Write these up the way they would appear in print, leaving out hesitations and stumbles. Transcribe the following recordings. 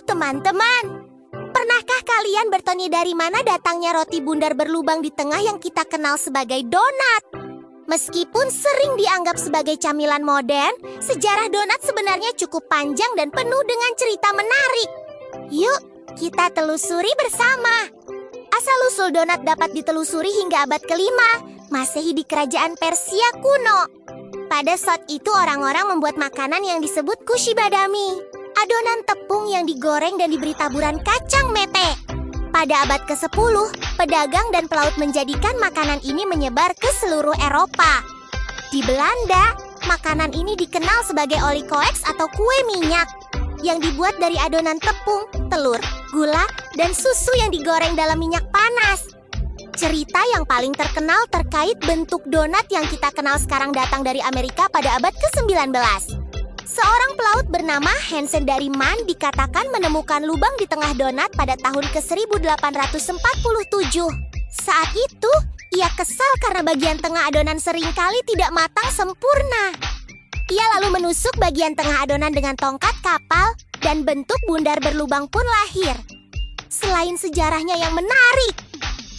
teman-teman. Pernahkah kalian bertanya dari mana datangnya roti bundar berlubang di tengah yang kita kenal sebagai donat? Meskipun sering dianggap sebagai camilan modern, sejarah donat sebenarnya cukup panjang dan penuh dengan cerita menarik. Yuk, kita telusuri bersama. Asal-usul donat dapat ditelusuri hingga abad ke-5, Masehi di kerajaan Persia kuno. Pada saat itu orang-orang membuat makanan yang disebut kushibadami, adonan tepung yang digoreng dan diberi taburan kacang mete. Pada abad ke-10, pedagang dan pelaut menjadikan makanan ini menyebar ke seluruh Eropa. Di Belanda, makanan ini dikenal sebagai oliekoeks atau kue minyak, yang dibuat dari adonan tepung, telur, gula, dan susu yang digoreng dalam minyak panas. Cerita yang paling terkenal terkait bentuk donat yang kita kenal sekarang datang dari Amerika pada abad ke-19. Seorang pelaut bernama Hansen dari Man dikatakan menemukan lubang di tengah donat pada tahun ke-1847. Saat itu, ia kesal karena bagian tengah adonan seringkali tidak matang sempurna. Ia lalu menusuk bagian tengah adonan dengan tongkat kapal dan bentuk bundar berlubang pun lahir. Selain sejarahnya yang menarik,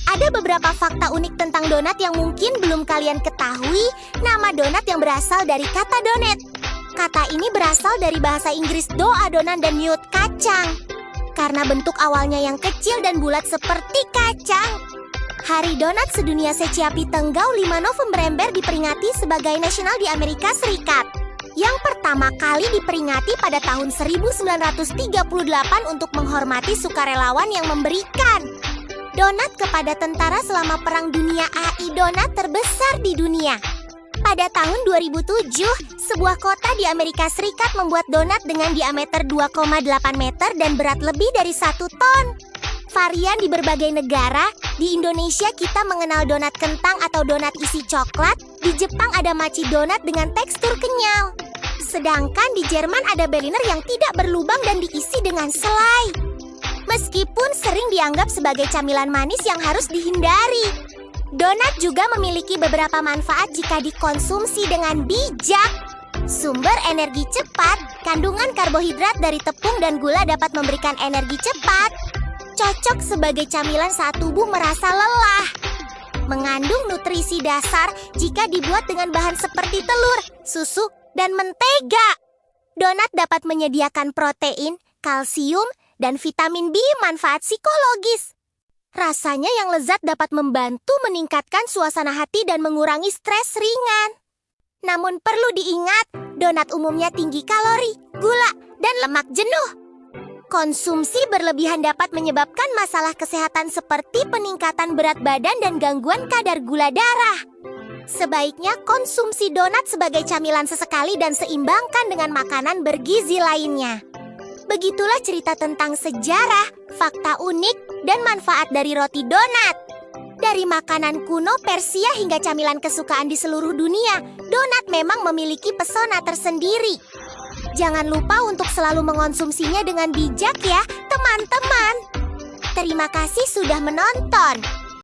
ada beberapa fakta unik tentang donat yang mungkin belum kalian ketahui. Nama donat yang berasal dari kata donet. Kata ini berasal dari bahasa Inggris dough adonan dan nut kacang. Karena bentuk awalnya yang kecil dan bulat seperti kacang. Hari Donat Sedunia Seciapi Tenggau 5 November diperingati sebagai nasional di Amerika Serikat. Yang pertama kali diperingati pada tahun 1938 untuk menghormati sukarelawan yang memberikan donat kepada tentara selama Perang Dunia AI. Donat terbesar di dunia. Pada tahun 2007, sebuah kota di Amerika Serikat membuat donat dengan diameter 2,8 meter dan berat lebih dari 1 ton. Varian di berbagai negara. Di Indonesia kita mengenal donat kentang atau donat isi coklat. Di Jepang ada maci donat dengan tekstur kenyal. Sedangkan di Jerman ada Berliner yang tidak berlubang dan diisi dengan selai. Meskipun sering dianggap sebagai camilan manis yang harus dihindari, donat juga memiliki beberapa manfaat jika dikonsumsi dengan bijak. Sumber energi cepat, kandungan karbohidrat dari tepung dan gula dapat memberikan energi cepat. Cocok sebagai camilan saat tubuh merasa lelah. Mengandung nutrisi dasar jika dibuat dengan bahan seperti telur, susu, dan mentega. Donat dapat menyediakan protein, kalsium, dan vitamin B. Manfaat psikologis. Rasanya yang lezat dapat membantu meningkatkan suasana hati dan mengurangi stres ringan. Namun perlu diingat, donat umumnya tinggi kalori, gula, dan lemak jenuh. Konsumsi berlebihan dapat menyebabkan masalah kesehatan seperti peningkatan berat badan dan gangguan kadar gula darah. Sebaiknya konsumsi donat sebagai camilan sesekali dan seimbangkan dengan makanan bergizi lainnya. Begitulah cerita tentang sejarah, fakta unik, dan manfaat dari roti donat. Dari makanan kuno Persia hingga camilan kesukaan di seluruh dunia, donat memang memiliki pesona tersendiri. Jangan lupa untuk selalu mengonsumsinya dengan bijak ya, teman-teman. Terima kasih sudah menonton.